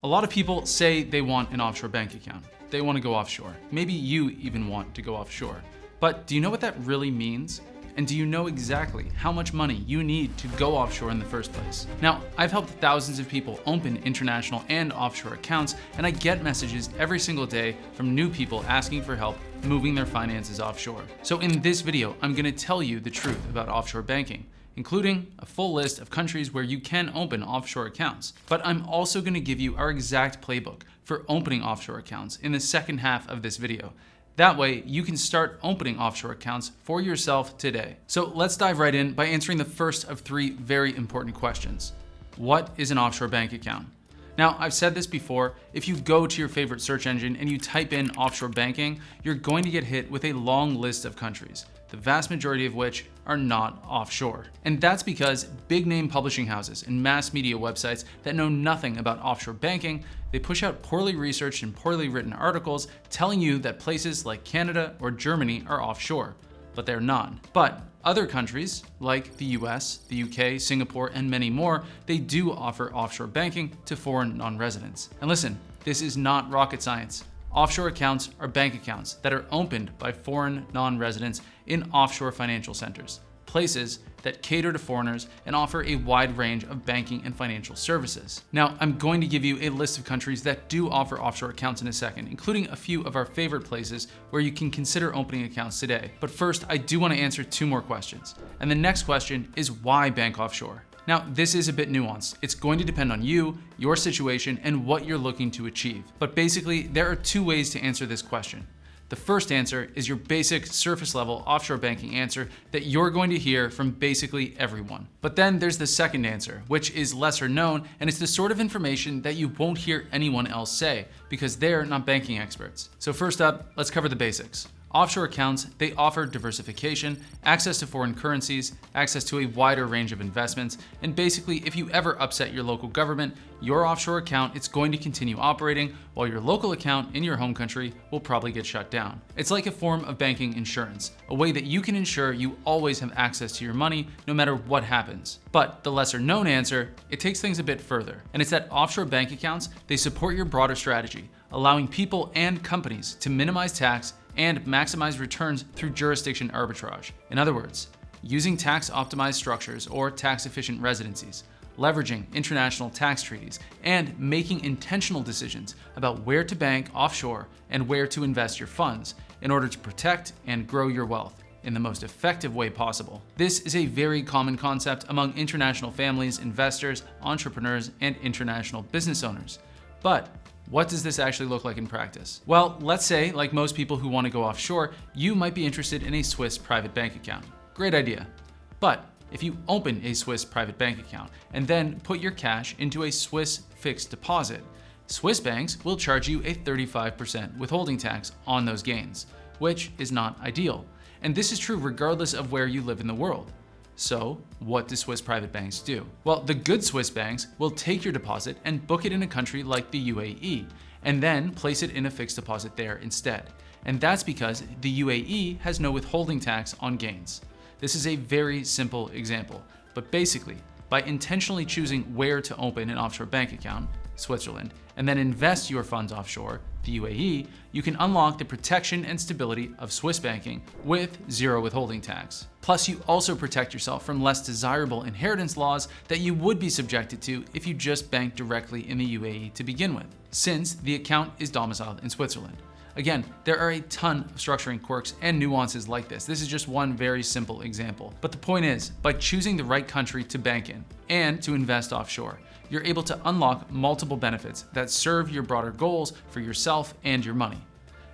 A lot of people say they want an offshore bank account. They want to go offshore. Maybe you even want to go offshore. But do you know what that really means? And do you know exactly how much money you need to go offshore in the first place? Now, I've helped thousands of people open international and offshore accounts, and I get messages every single day from new people asking for help moving their finances offshore. So in this video, I'm going to tell you the truth about offshore banking, including a full list of countries where you can open offshore accounts. But I'm also going to give you our exact playbook for opening offshore accounts in the second half of this video. That way, you can start opening offshore accounts for yourself today. So let's dive right in by answering the first of three very important questions. What is an offshore bank account? Now, I've said this before, if you go to your favorite search engine and you type in offshore banking, you're going to get hit with a long list of countries, the vast majority of which are not offshore. And that's because big name publishing houses and mass media websites that know nothing about offshore banking, they push out poorly researched and poorly written articles telling you that places like Canada or Germany are offshore, but they're not. But other countries like the US, the UK, Singapore, and many more, they do offer offshore banking to foreign non-residents. And listen, this is not rocket science. Offshore accounts are bank accounts that are opened by foreign non-residents in offshore financial centers, places that cater to foreigners and offer a wide range of banking and financial services. Now, I'm going to give you a list of countries that do offer offshore accounts in a second, including a few of our favorite places where you can consider opening accounts today. But first, I do want to answer two more questions. And the next question is, why bank offshore? Now, this is a bit nuanced. It's going to depend on you, your situation, and what you're looking to achieve. But basically, there are two ways to answer this question. The first answer is your basic surface level offshore banking answer that you're going to hear from basically everyone. But then there's the second answer, which is lesser known, and it's the sort of information that you won't hear anyone else say because they're not banking experts. So first up, let's cover the basics. Offshore accounts, they offer diversification, access to foreign currencies, access to a wider range of investments, and basically if you ever upset your local government, your offshore account is going to continue operating while your local account in your home country will probably get shut down. It's like a form of banking insurance, a way that you can ensure you always have access to your money no matter what happens. But the lesser known answer, it takes things a bit further, and it's that offshore bank accounts, they support your broader strategy, allowing people and companies to minimize tax and maximize returns through jurisdiction arbitrage. In other words, using tax-optimized structures or tax-efficient residencies, leveraging international tax treaties, and making intentional decisions about where to bank offshore and where to invest your funds in order to protect and grow your wealth in the most effective way possible. This is a very common concept among international families, investors, entrepreneurs, and international business owners. But what does this actually look like in practice? Well, let's say, like most people who want to go offshore, you might be interested in a Swiss private bank account. Great idea. But if you open a Swiss private bank account and then put your cash into a Swiss fixed deposit, Swiss banks will charge you a 35% withholding tax on those gains, which is not ideal. And this is true regardless of where you live in the world. So, what do Swiss private banks do? Well, the good Swiss banks will take your deposit and book it in a country like the UAE, and then place it in a fixed deposit there instead. And that's because the UAE has no withholding tax on gains. This is a very simple example, but basically, by intentionally choosing where to open an offshore bank account, Switzerland, and then invest your funds offshore, the UAE, you can unlock the protection and stability of Swiss banking with zero withholding tax. Plus, you also protect yourself from less desirable inheritance laws that you would be subjected to if you just banked directly in the UAE to begin with, since the account is domiciled in Switzerland. Again, there are a ton of structuring quirks and nuances like this. This is just one very simple example. But the point is, by choosing the right country to bank in and to invest offshore, you're able to unlock multiple benefits that serve your broader goals for yourself and your money.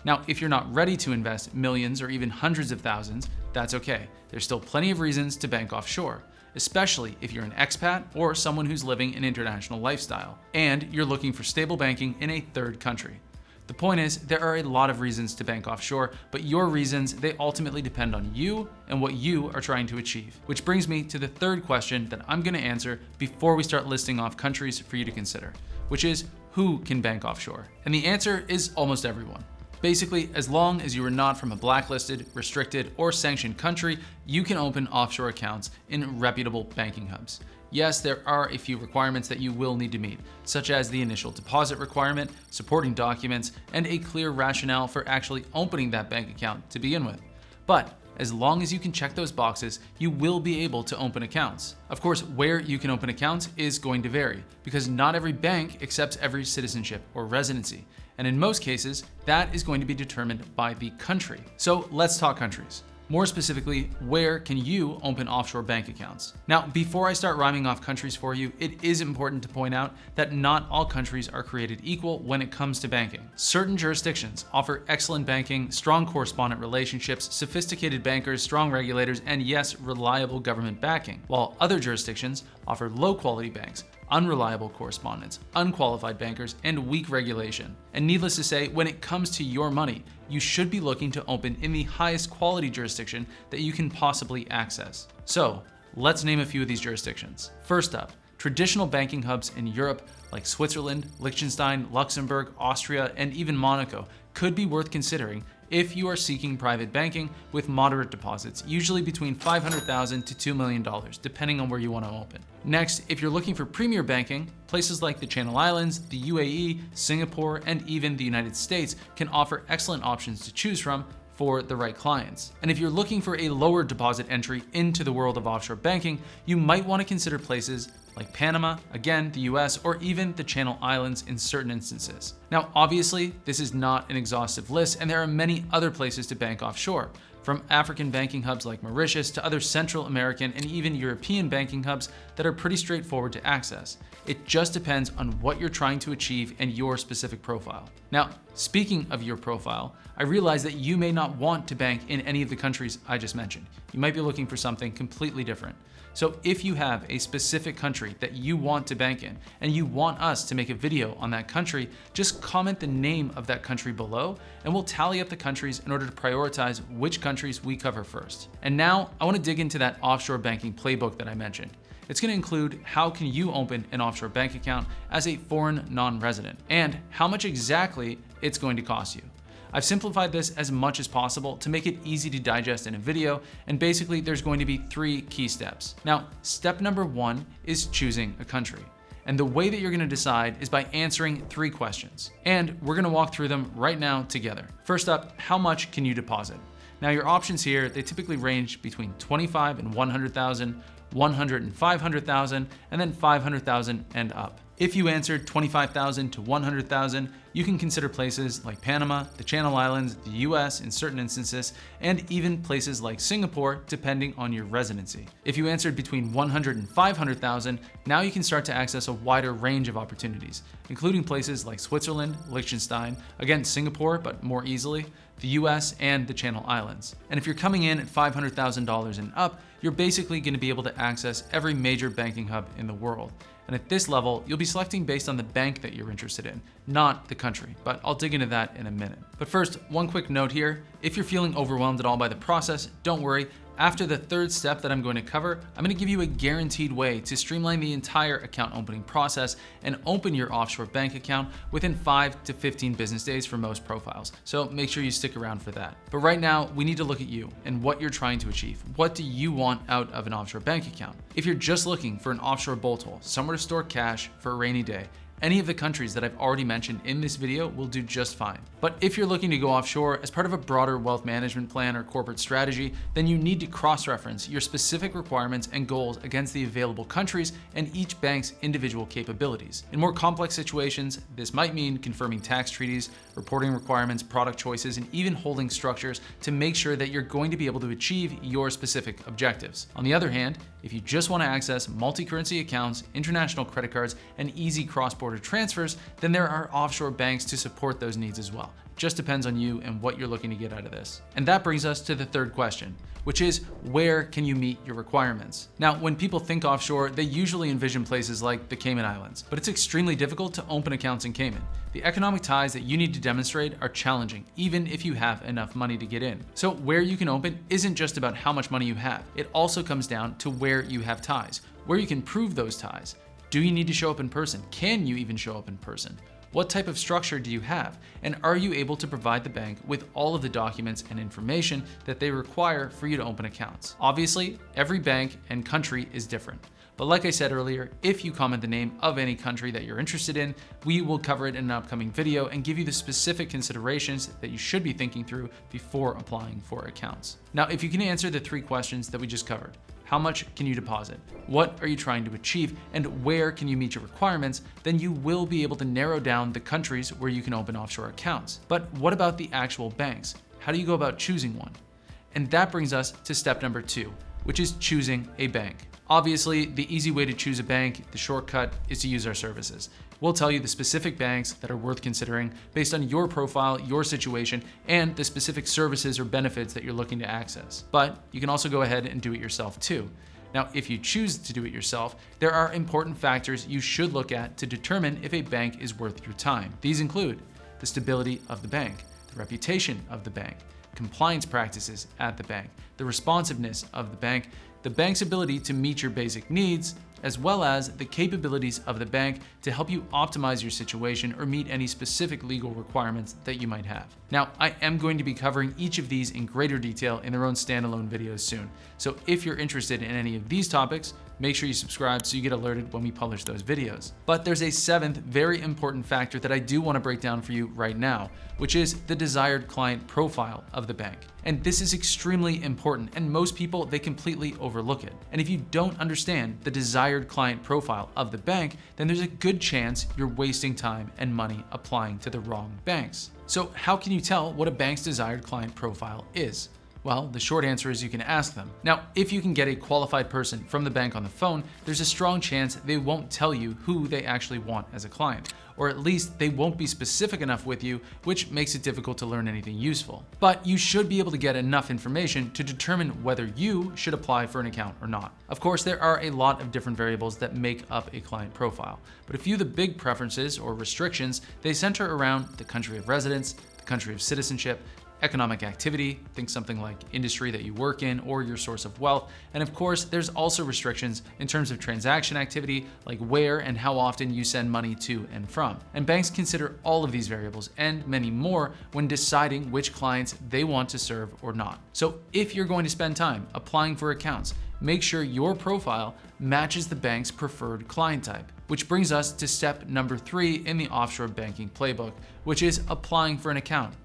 Now, if you're not ready to invest millions or even hundreds of thousands, that's okay. There's still plenty of reasons to bank offshore, especially if you're an expat or someone who's living an international lifestyle, and you're looking for stable banking in a third country. The point is, there are a lot of reasons to bank offshore, but your reasons, they ultimately depend on you and what you are trying to achieve. Which brings me to the third question that I'm going to answer before we start listing off countries for you to consider, which is, who can bank offshore? And the answer is almost everyone. Basically, as long as you are not from a blacklisted, restricted, or sanctioned country, you can open offshore accounts in reputable banking hubs. Yes, there are a few requirements that you will need to meet, such as the initial deposit requirement, supporting documents, and a clear rationale for actually opening that bank account to begin with. But as long as you can check those boxes, you will be able to open accounts. Of course, where you can open accounts is going to vary, because not every bank accepts every citizenship or residency. And in most cases, that is going to be determined by the country. So let's talk countries. More specifically, where can you open offshore bank accounts? Now, before I start rhyming off countries for you, it is important to point out that not all countries are created equal when it comes to banking. Certain jurisdictions offer excellent banking, strong correspondent relationships, sophisticated bankers, strong regulators, and yes, reliable government backing, while other jurisdictions offer low-quality banks, unreliable correspondents, unqualified bankers, and weak regulation. And needless to say, when it comes to your money, you should be looking to open in the highest quality jurisdiction that you can possibly access. So, let's name a few of these jurisdictions. First up, traditional banking hubs in Europe like Switzerland, Liechtenstein, Luxembourg, Austria, and even Monaco could be worth considering if you are seeking private banking with moderate deposits, usually between $500,000 to $2 million, depending on where you want to open. Next, if you're looking for premier banking, places like the Channel Islands, the UAE, Singapore, and even the United States can offer excellent options to choose from for the right clients. And if you're looking for a lower deposit entry into the world of offshore banking, you might want to consider places like Panama, again, the US, or even the Channel Islands in certain instances. Now, obviously, this is not an exhaustive list, and there are many other places to bank offshore, from African banking hubs like Mauritius to other Central American and even European banking hubs that are pretty straightforward to access. It just depends on what you're trying to achieve and your specific profile. Now, speaking of your profile, I realize that you may not want to bank in any of the countries I just mentioned. You might be looking for something completely different. So if you have a specific country that you want to bank in and you want us to make a video on that country, just comment the name of that country below and we'll tally up the countries in order to prioritize which countries we cover first. And now I want to dig into that offshore banking playbook that I mentioned. It's going to include how can you open an offshore bank account as a foreign non-resident and how much exactly it's going to cost you. I've simplified this as much as possible to make it easy to digest in a video, and basically there's going to be 3 key steps. Now, step number 1 is choosing a country. And the way that you're gonna decide is by answering 3 questions. And we're gonna walk through them right now together. First up, how much can you deposit? Now your options here, they typically range between 25 and 100,000, 100 and 500,000, and then 500,000 and up. If you answered 25,000 to 100,000, you can consider places like Panama, the Channel Islands, the US in certain instances, and even places like Singapore, depending on your residency. If you answered between 100 and 500,000, now you can start to access a wider range of opportunities, including places like Switzerland, Liechtenstein, again Singapore, but more easily, the US, and the Channel Islands. And if you're coming in at $500,000 and up, you're basically going to be able to access every major banking hub in the world. And at this level, you'll be selecting based on the bank that you're interested in, not the country, but I'll dig into that in a minute. But first, one quick note here. If you're feeling overwhelmed at all by the process, don't worry. After the 3rd step that I'm going to cover, I'm going to give you a guaranteed way to streamline the entire account opening process and open your offshore bank account within 5 to 15 business days for most profiles. So make sure you stick around for that. But right now, we need to look at you and what you're trying to achieve. What do you want out of an offshore bank account? If you're just looking for an offshore bolt hole, somewhere to store cash for a rainy day, any of the countries that I've already mentioned in this video will do just fine. But if you're looking to go offshore as part of a broader wealth management plan or corporate strategy, then you need to cross-reference your specific requirements and goals against the available countries and each bank's individual capabilities. In more complex situations, this might mean confirming tax treaties, reporting requirements, product choices, and even holding structures to make sure that you're going to be able to achieve your specific objectives. On the other hand, if you just want to access multi-currency accounts, international credit cards, and easy cross-border transfers, then there are offshore banks to support those needs as well. Just depends on you and what you're looking to get out of this. And that brings us to the 3rd question, which is where can you meet your requirements? Now, when people think offshore, they usually envision places like the Cayman Islands, but it's extremely difficult to open accounts in Cayman. The economic ties that you need to demonstrate are challenging, even if you have enough money to get in. So where you can open isn't just about how much money you have. It also comes down to where you have ties, where you can prove those ties. Do you need to show up in person? Can you even show up in person? What type of structure do you have? And are you able to provide the bank with all of the documents and information that they require for you to open accounts? Obviously, every bank and country is different. But like I said earlier, if you comment the name of any country that you're interested in, we will cover it in an upcoming video and give you the specific considerations that you should be thinking through before applying for accounts. Now, if you can answer the 3 questions that we just covered, how much can you deposit? What are you trying to achieve? And where can you meet your requirements? Then you will be able to narrow down the countries where you can open offshore accounts. But what about the actual banks? How do you go about choosing one? And that brings us to step number 2, which is choosing a bank. Obviously, the easy way to choose a bank, the shortcut, is to use our services. We'll tell you the specific banks that are worth considering based on your profile, your situation, and the specific services or benefits that you're looking to access. But you can also go ahead and do it yourself too. Now, if you choose to do it yourself, there are important factors you should look at to determine if a bank is worth your time. These include the stability of the bank, the reputation of the bank, compliance practices at the bank, the responsiveness of the bank's ability to meet your basic needs, as well as the capabilities of the bank to help you optimize your situation or meet any specific legal requirements that you might have. Now, I am going to be covering each of these in greater detail in their own standalone videos soon. So if you're interested in any of these topics, make sure you subscribe so you get alerted when we publish those videos. But there's a 7th very important factor that I do want to break down for you right now, which is the desired client profile of the bank. And this is extremely important, and most people, they completely overlook it. And if you don't understand the desired client profile of the bank, then there's a good chance you're wasting time and money applying to the wrong banks. So how can you tell what a bank's desired client profile is? Well, the short answer is you can ask them. Now, if you can get a qualified person from the bank on the phone, there's a strong chance they won't tell you who they actually want as a client, or at least they won't be specific enough with you, which makes it difficult to learn anything useful. But you should be able to get enough information to determine whether you should apply for an account or not. Of course, there are a lot of different variables that make up a client profile, but a few of the big preferences or restrictions, they center around the country of residence, the country of citizenship, economic activity, think something like industry that you work in or your source of wealth. And of course, there's also restrictions in terms of transaction activity, like where and how often you send money to and from. And banks consider all of these variables and many more when deciding which clients they want to serve or not. So if you're going to spend time applying for accounts, make sure your profile matches the bank's preferred client type. Which brings us to step number 3 in the offshore banking playbook, which is applying for an account.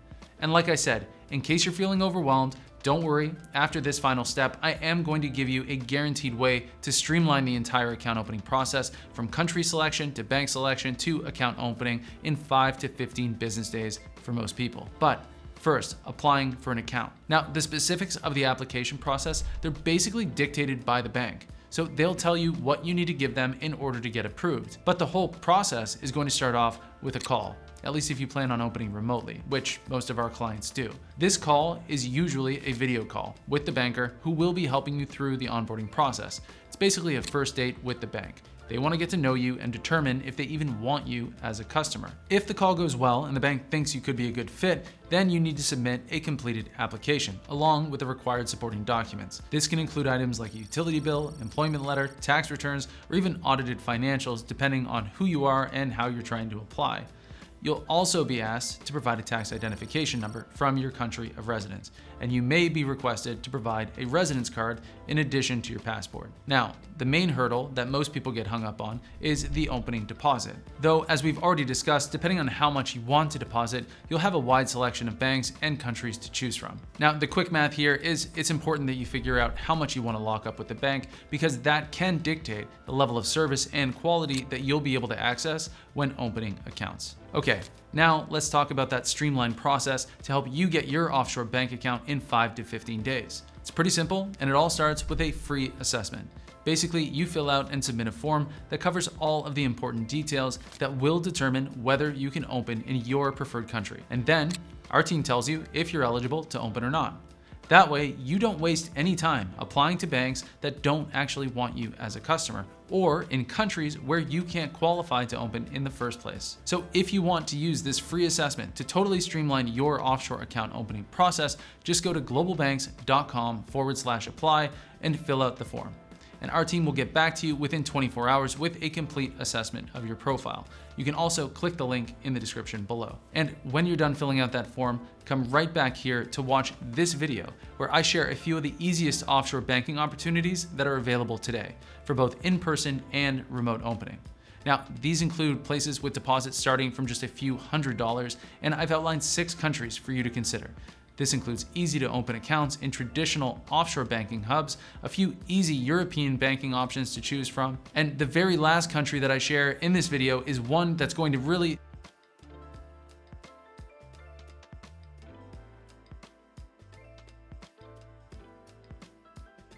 And like I said, in case you're feeling overwhelmed, don't worry. After this final step, I am going to give you a guaranteed way to streamline the entire account opening process from country selection to bank selection to account opening in 5 to 15 business days for most people. But first, applying for an account. Now, the specifics of the application process, they're basically dictated by the bank. So they'll tell you what you need to give them in order to get approved. But the whole process is going to start off with a call, at least if you plan on opening remotely, which most of our clients do. This call is usually a video call with the banker who will be helping you through the onboarding process. It's basically a first date with the bank. They want to get to know you and determine if they even want you as a customer. If the call goes well and the bank thinks you could be a good fit, then you need to submit a completed application along with the required supporting documents. This can include items like a utility bill, employment letter, tax returns, or even audited financials depending on who you are and how you're trying to apply. You'll also be asked to provide a tax identification number from your country of residence, and you may be requested to provide a residence card in addition to your passport. Now, the main hurdle that most people get hung up on is the opening deposit. Though, as we've already discussed, depending on how much you want to deposit, you'll have a wide selection of banks and countries to choose from. Now, the quick math here is it's important that you figure out how much you want to lock up with the bank, because that can dictate the level of service and quality that you'll be able to access when opening accounts. Okay, now let's talk about that streamlined process to help you get your offshore bank account in 5 to 15 days. It's pretty simple, and it all starts with a free assessment. Basically, you fill out and submit a form that covers all of the important details that will determine whether you can open in your preferred country. And then our team tells you if you're eligible to open or not. That way, you don't waste any time applying to banks that don't actually want you as a customer, or in countries where you can't qualify to open in the first place. So if you want to use this free assessment to totally streamline your offshore account opening process, just go to globalbanks.com/apply and fill out the form. and our team will get back to you within 24 hours with a complete assessment of your profile. You can also click the link in the description below. And when you're done filling out that form, come right back here to watch this video where I share a few of the easiest offshore banking opportunities that are available today for both in-person and remote opening. Now, these include places with deposits starting from just a few $100s, and I've outlined 6 countries for you to consider. This includes easy to open accounts in traditional offshore banking hubs, a few easy European banking options to choose from, and the very last country that I share in this video is one that's going to really